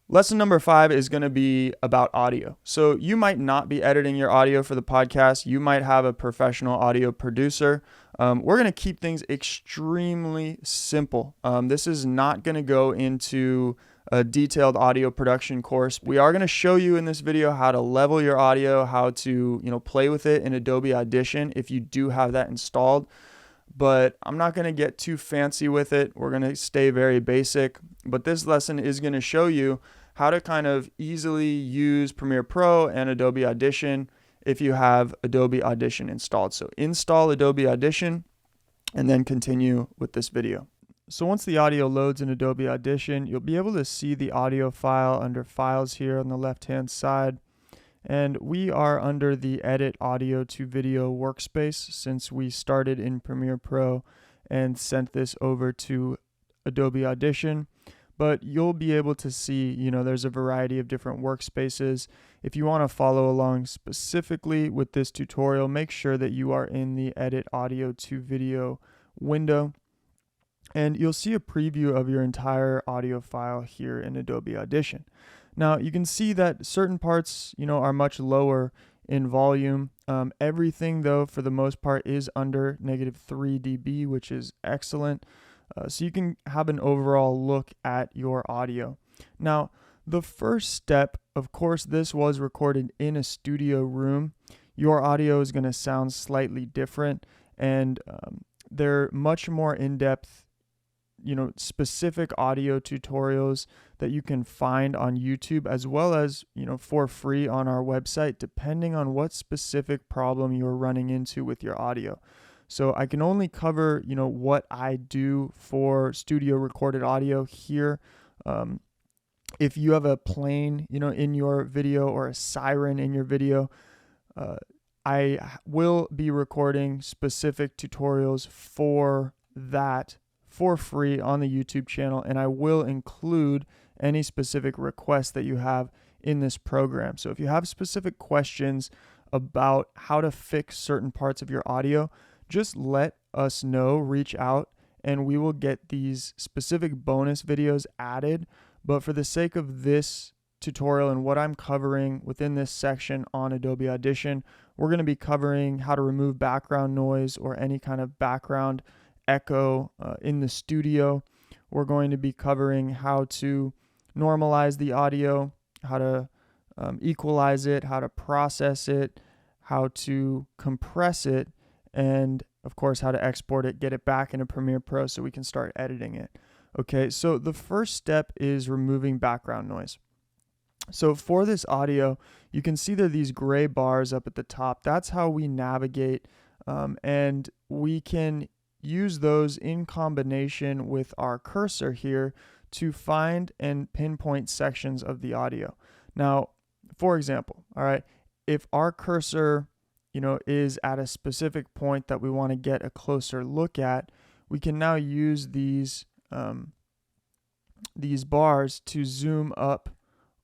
Lesson number 5 is going to be about audio. So you might not be editing your audio for the podcast. You might have a professional audio producer. We're going to keep things extremely simple. This is not going to go into a detailed audio production course. We are going to show you in this video how to level your audio, how to, play with it in Adobe Audition if you do have that installed. But I'm not going to get too fancy with it. We're going to stay very basic. But this lesson is going to show you how to kind of easily use Premiere Pro and Adobe Audition if you have Adobe Audition installed. So install Adobe Audition and then continue with this video. So once the audio loads in Adobe Audition, you'll be able to see the audio file under Files here on the left-hand side. And we are under the Edit Audio to Video workspace since we started in Premiere Pro and sent this over to Adobe Audition. But you'll be able to see, there's a variety of different workspaces. If you want to follow along specifically with this tutorial, make sure that you are in the Edit Audio to Video window. And you'll see a preview of your entire audio file here in Adobe Audition. Now you can see that certain parts, are much lower in volume. Everything though, for the most part, is under -3 dB, which is excellent. So you can have an overall look at your audio. Now, the first step, of course, this was recorded in a studio room. Your audio is going to sound slightly different, and they're much more in-depth specific audio tutorials that you can find on YouTube as well as, for free on our website, depending on what specific problem you're running into with your audio. So I can only cover, what I do for studio recorded audio here. If you have a plane, in your video or a siren in your video, I will be recording specific tutorials for that for free on the YouTube channel, and I will include any specific requests that you have in this program. So if you have specific questions about how to fix certain parts of your audio, just let us know, reach out, and we will get these specific bonus videos added. But for the sake of this tutorial and what I'm covering within this section on Adobe Audition, we're going to be covering how to remove background noise or any kind of background echo in the studio. We're going to be covering how to normalize the audio, how to equalize it, how to process it, how to compress it, and of course how to export it, get it back into Premiere Pro so we can start editing it. Okay, so the first step is removing background noise. So for this audio, you can see there are these gray bars up at the top. That's how we navigate, and we can use those in combination with our cursor here to find and pinpoint sections of the audio. Now, for example, all right, if our cursor, is at a specific point that we want to get a closer look at, we can now use these bars to zoom up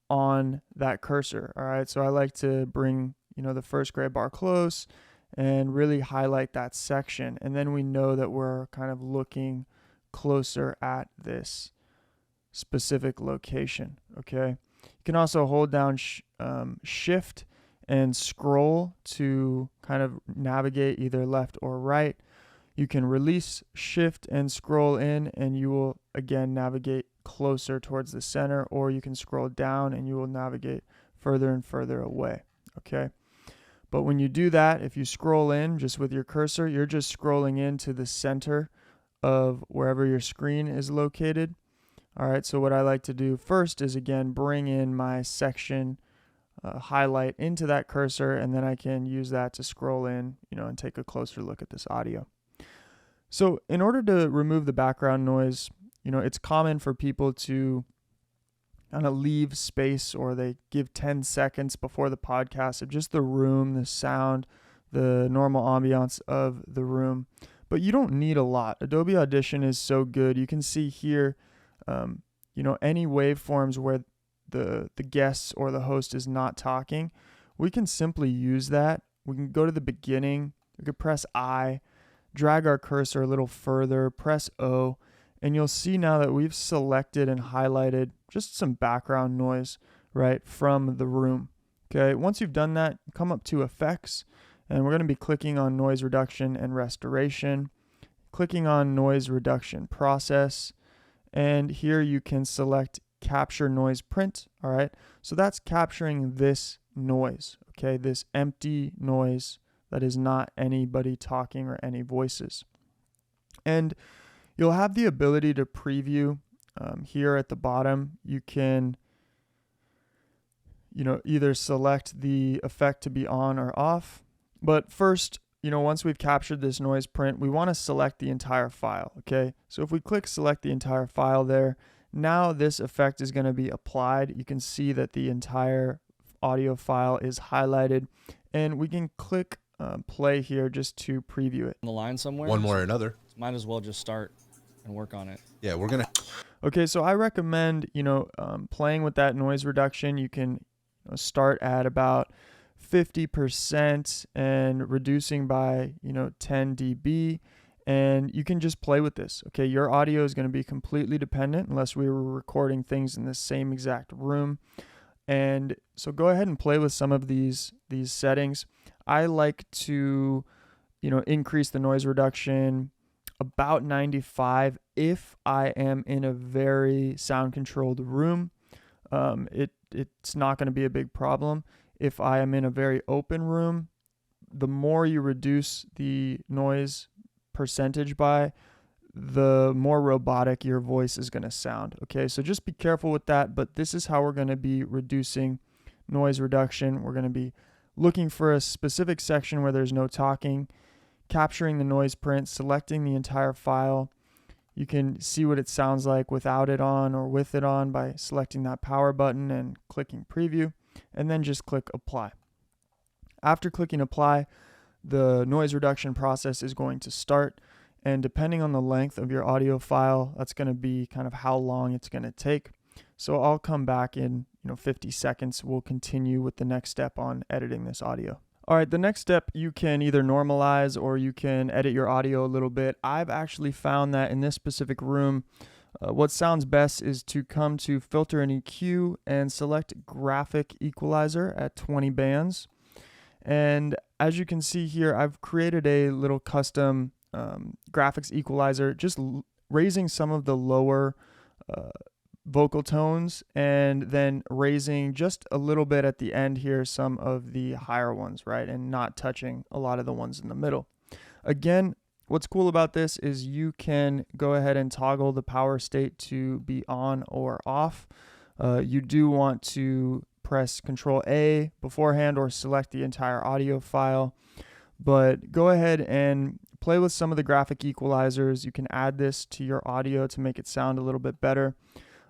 on that cursor. All right, so I like to bring, the first gray bar close and really highlight that section, and then we know that we're kind of looking closer at this specific location. Okay, you can also hold down shift and scroll to kind of navigate either left or right. You can release shift and scroll in, and you will again navigate closer towards the center, or you can scroll down and you will navigate further and further away. Okay, but when you do that, if you scroll in just with your cursor, you're just scrolling into the center of wherever your screen is located. All right, so what I like to do first is again bring in my section highlight into that cursor, and then I can use that to scroll in, and take a closer look at this audio. So in order to remove the background noise, it's common for people to kind of leave space, or they give 10 seconds before the podcast of just the room, the sound, the normal ambiance of the room. But you don't need a lot. Adobe Audition is so good. You can see here, any waveforms where the guest or the host is not talking, we can simply use that. We can go to the beginning. We could press I, drag our cursor a little further, press O, and you'll see now that we've selected and highlighted just some background noise, right, from the room. Okay, once you've done that, come up to Effects, and we're going to be clicking on Noise Reduction and Restoration, clicking on Noise Reduction Process, and here you can select Capture Noise Print. All right, so that's capturing this noise, okay, this empty noise that is not anybody talking or any voices. And you'll have the ability to preview here at the bottom. You can either select the effect to be on or off. But first, once we've captured this noise print, we want to select the entire file, okay? So if we click select the entire file there, now this effect is going to be applied. You can see that the entire audio file is highlighted, and we can click play here just to preview it. On the line somewhere? One more or another. Might as well just start and work on it. Yeah, we're going to... Okay, so I recommend, playing with that noise reduction. You can start at about 50% and reducing by 10 dB, and you can just play with this. Okay, your audio is going to be completely dependent unless we were recording things in the same exact room. And so go ahead and play with some of these settings. I like to increase the noise reduction about 95 if I am in a very sound controlled room. It's not going to be a big problem. If I am in a very open room, the more you reduce the noise percentage by, the more robotic your voice is going to sound. Okay, so just be careful with that, but this is how we're going to be reducing noise reduction. We're going to be looking for a specific section where there's no talking, capturing the noise print, selecting the entire file. You can see what it sounds like without it on or with it on by selecting that power button and clicking preview, and then just click apply. After clicking apply, the noise reduction process is going to start, and depending on the length of your audio file, that's going to be kind of how long it's going to take. So I'll come back in 50 seconds. We'll continue with the next step on editing this audio. All right, the next step, you can either normalize or you can edit your audio a little bit. I've actually found that in this specific room, what sounds best is to come to Filter and EQ and select Graphic Equalizer at 20 bands. And as you can see here, I've created a little custom graphics equalizer, just raising some of the lower vocal tones and then raising just a little bit at the end here some of the higher ones, right? And not touching a lot of the ones in the middle. Again, what's cool about this is you can go ahead and toggle the power state to be on or off. You do want to press Control A beforehand or select the entire audio file, but go ahead and play with some of the graphic equalizers. You can add this to your audio to make it sound a little bit better.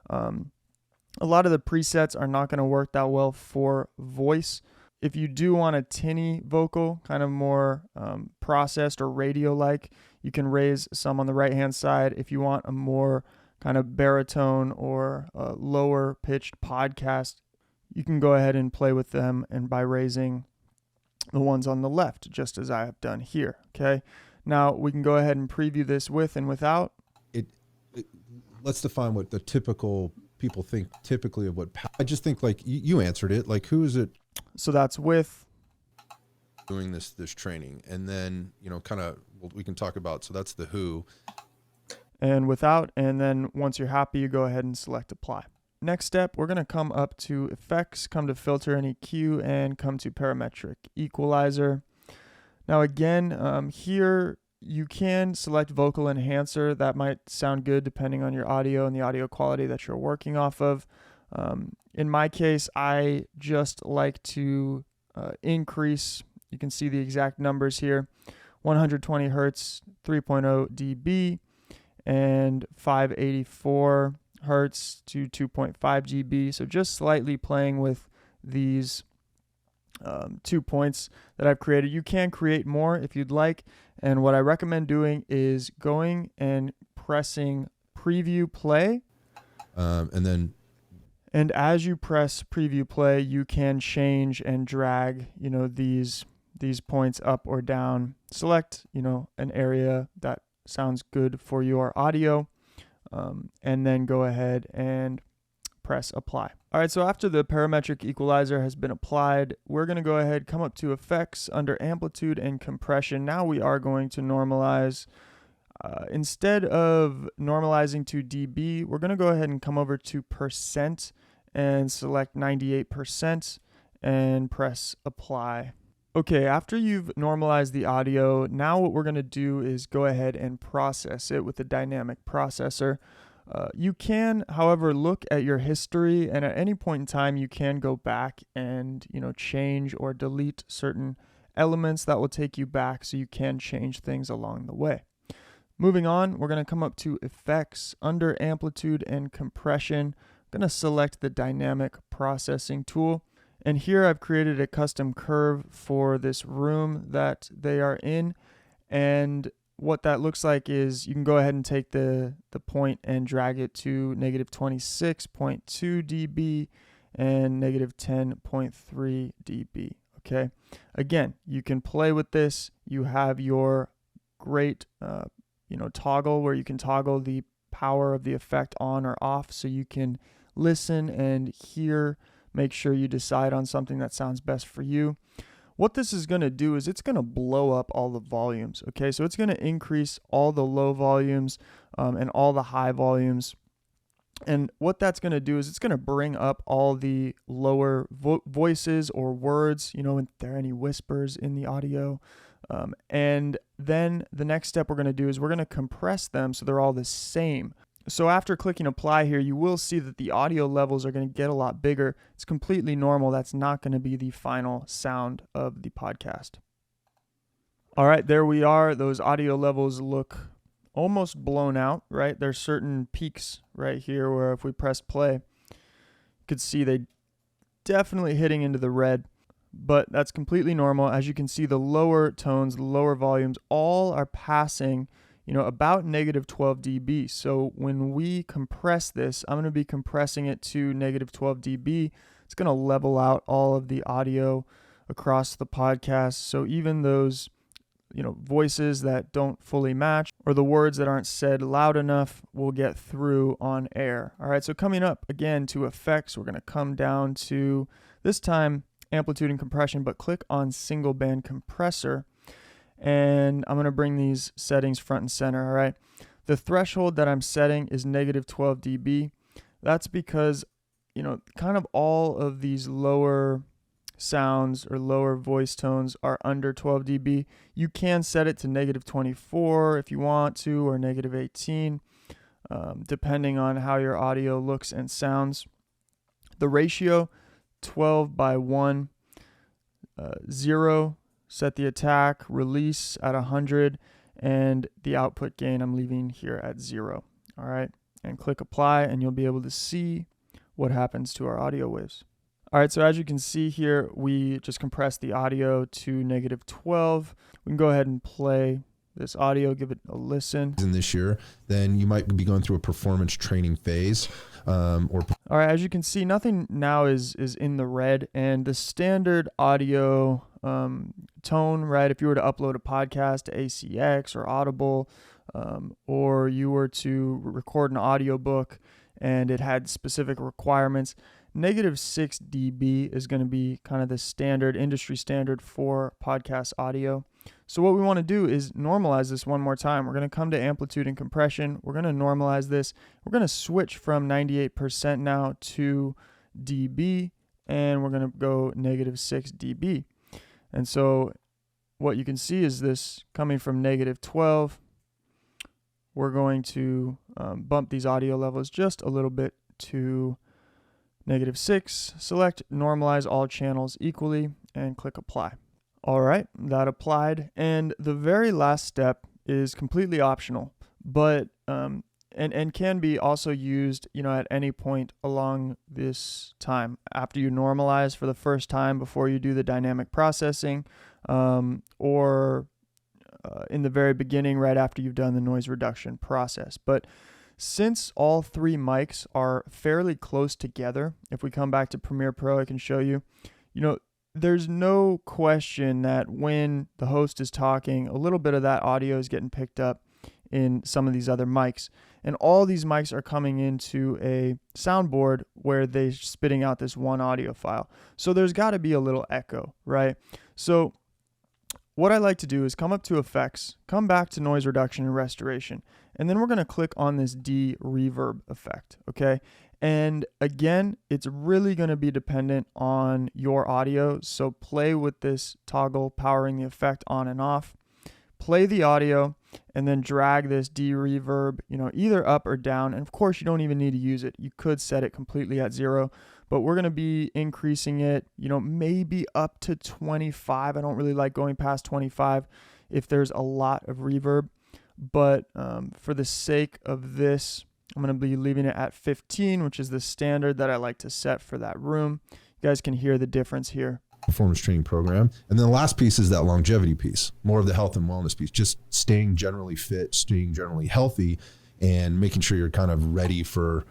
A lot of the presets are not going to work that well for voice. If you do want a tinny vocal, kind of more processed or radio-like, you can raise some on the right-hand side. If you want a more kind of baritone or lower pitched podcast, you can go ahead and play with them and by raising the ones on the left, just as I have done here. Okay. Now we can go ahead and preview this with and without. Let's define what the typical people think typically of what. I just think like you answered it. Like who is it? So that's with doing this training, and then kind of we can talk about. So that's the who. And without, and then once you're happy, you go ahead and select apply. Next step, we're going to come up to Effects, come to Filter and EQ, and come to Parametric Equalizer. Now again, here you can select Vocal Enhancer. That might sound good depending on your audio and the audio quality that you're working off of. In my case, I just like to increase, you can see the exact numbers here, 120 Hertz, 3.0 dB, and 584 Hertz to 2.5 GB. So just slightly playing with these 2 points that I've created. You can create more if you'd like. And what I recommend doing is going and pressing preview play. And as you press preview play, you can change and drag, these points up or down. Select, an area that sounds good for your audio. And then go ahead and press apply. All right, so after the parametric equalizer has been applied, we're going to go ahead, come up to effects under amplitude and compression. Now we are going to normalize. Instead of normalizing to dB, we're going to go ahead and come over to percent and select 98% and press apply. Okay, after you've normalized the audio, now what we're going to do is go ahead and process it with the dynamic processor. You can, however, look at your history, and at any point in time, you can go back and change or delete certain elements that will take you back, so you can change things along the way. Moving on, we're going to come up to effects under amplitude and compression. I'm going to select the dynamic processing tool. And here I've created a custom curve for this room that they are in. And what that looks like is you can go ahead and take the point and drag it to negative 26.2 dB and negative 10.3 dB. Okay. Again, you can play with this. You have your great toggle where you can toggle the power of the effect on or off, so you can listen and hear, make sure you decide on something that sounds best for you. What this is going to do is it's going to blow up all the volumes. Okay, so it's going to increase all the low volumes and all the high volumes. And what that's going to do is it's going to bring up all the lower voices or words, if there are any whispers in the audio. And then the next step we're going to do is we're going to compress them so they're all the same. So after clicking apply here, you will see that the audio levels are going to get a lot bigger. It's completely normal. That's not going to be the final sound of the podcast. All right, there we are. Those audio levels look almost blown out, right? There's certain peaks right here where if we press play, you could see they definitely hitting into the red. But that's completely normal. As you can see, the lower tones, the lower volumes, all are passing, about negative 12 dB. So when we compress this, I'm going to be compressing it to negative 12 dB. It's going to level out all of the audio across the podcast. So even those, voices that don't fully match or the words that aren't said loud enough will get through on air. All right. So coming up again to effects, we're going to come down to this time amplitude and compression, but click on single band compressor, and I'm going to bring these settings front and center. All right, the threshold that I'm setting is negative 12 dB. That's because kind of all of these lower sounds or lower voice tones are under 12 dB. You can set it to negative 24 if you want to, or negative 18, depending on how your audio looks and sounds. The ratio 12:1, 0, set the attack, release at 100, and the output gain I'm leaving here at 0. All right, and click apply, and you'll be able to see what happens to our audio waves. All right, so as you can see here, we just compressed the audio to negative 12. We can go ahead and play this audio, give it a listen. In this year, then you might be going through a performance training phase. All right, as you can see, nothing now is in the red, and the standard audio tone, right? If you were to upload a podcast to ACX or Audible, or you were to record an audiobook and it had specific requirements, negative 6 dB is going to be kind of the standard, industry standard for podcast audio. So what we want to do is normalize this one more time. We're going to come to amplitude and compression. We're going to normalize this. We're going to switch from 98% now to dB, and we're going to go negative 6 dB. And so what you can see is this coming from negative 12. We're going to bump these audio levels just a little bit to negative 6. Select normalize all channels equally and click apply. All right, that applied. And the very last step is completely optional, but and can be also used, at any point along this time after you normalize for the first time before you do the dynamic processing, or in the very beginning right after you've done the noise reduction process. But since all three mics are fairly close together, if we come back to Premiere Pro, I can show you, there's no question that when the host is talking, a little bit of that audio is getting picked up in some of these other mics. And all these mics are coming into a soundboard where they're spitting out this one audio file. So there's got to be a little echo, right? So what I like to do is come up to effects, come back to noise reduction and restoration, and then we're going to click on this de-reverb effect, okay? And again, it's really going to be dependent on your audio. So play with this toggle powering the effect on and off. Play the audio and then drag this de-reverb, either up or down. And of course, you don't even need to use it. You could set it completely at 0, but we're going to be increasing it, maybe up to 25. I don't really like going past 25 if there's a lot of reverb. But for the sake of this, I'm going to be leaving it at 15, which is the standard that I like to set for that room. You guys can hear the difference here. Performance training program. And then the last piece is that longevity piece, more of the health and wellness piece, just staying generally fit, staying generally healthy, and making sure you're kind of ready for.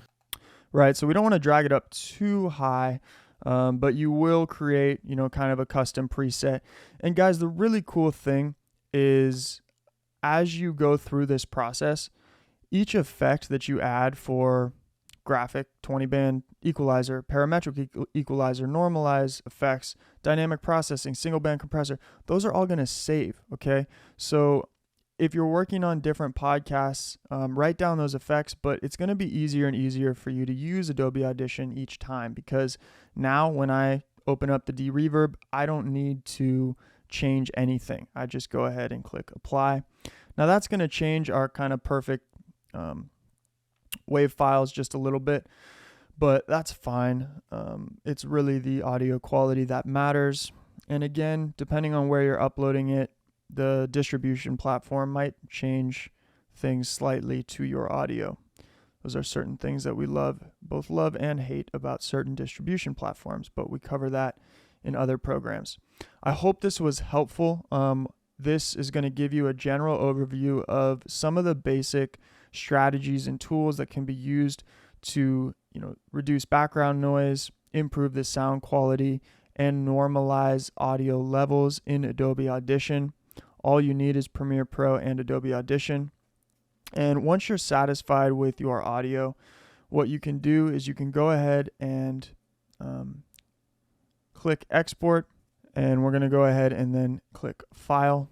Right. So we don't want to drag it up too high, but you will create, kind of a custom preset. And guys, the really cool thing is as you go through this process, each effect that you add for graphic, 20-band equalizer, parametric equalizer, normalize effects, dynamic processing, single-band compressor, those are all going to save, okay? So if you're working on different podcasts, write down those effects, but it's going to be easier and easier for you to use Adobe Audition each time, because now when I open up the de-reverb, I don't need to change anything. I just go ahead and click apply. Now that's going to change our kind of perfect wave files just a little bit, but that's fine. It's really the audio quality that matters. And again, depending on where you're uploading it, the distribution platform might change things slightly to your audio. Those are certain things that we both love and hate about certain distribution platforms, but we cover that in other programs. I hope this was helpful. This is going to give you a general overview of some of the basic strategies and tools that can be used to, reduce background noise, improve the sound quality, and normalize audio levels in Adobe Audition. All you need is Premiere Pro and Adobe Audition. And once you're satisfied with your audio, what you can do is you can go ahead and click Export, and we're going to go ahead and then click File.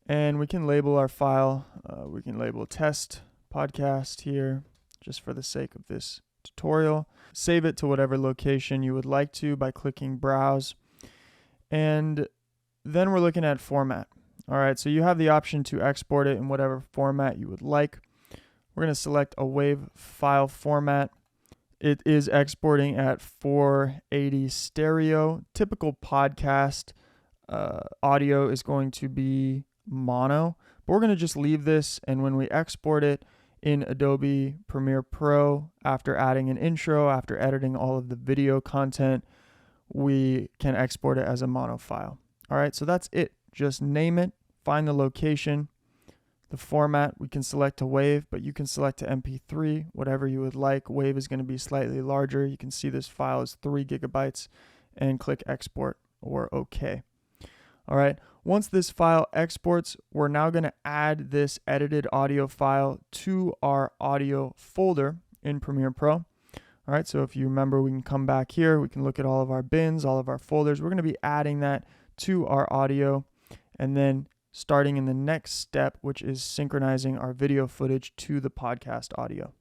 And we can label our file. We can label Test Podcast here just for the sake of this tutorial. Save it to whatever location you would like to by clicking Browse. And then we're looking at Format. All right, so you have the option to export it in whatever format you would like. We're going to select a WAV file format. It is exporting at 480 stereo. Typical podcast audio is going to be mono, but we're going to just leave this, and when we export it in Adobe Premiere Pro, after adding an intro, after editing all of the video content, we can export it as a mono file. All right, so that's it. Just name it, find the location, the format. We can select a WAV, but you can select a MP3, whatever you would like. WAV is going to be slightly larger. You can see this file is 3 gigabytes, and click Export or OK. All right, once this file exports, we're now going to add this edited audio file to our audio folder in Premiere Pro. All right, so if you remember, we can come back here. We can look at all of our bins, all of our folders. We're going to be adding that to our audio, and then starting in the next step, which is synchronizing our video footage to the podcast audio.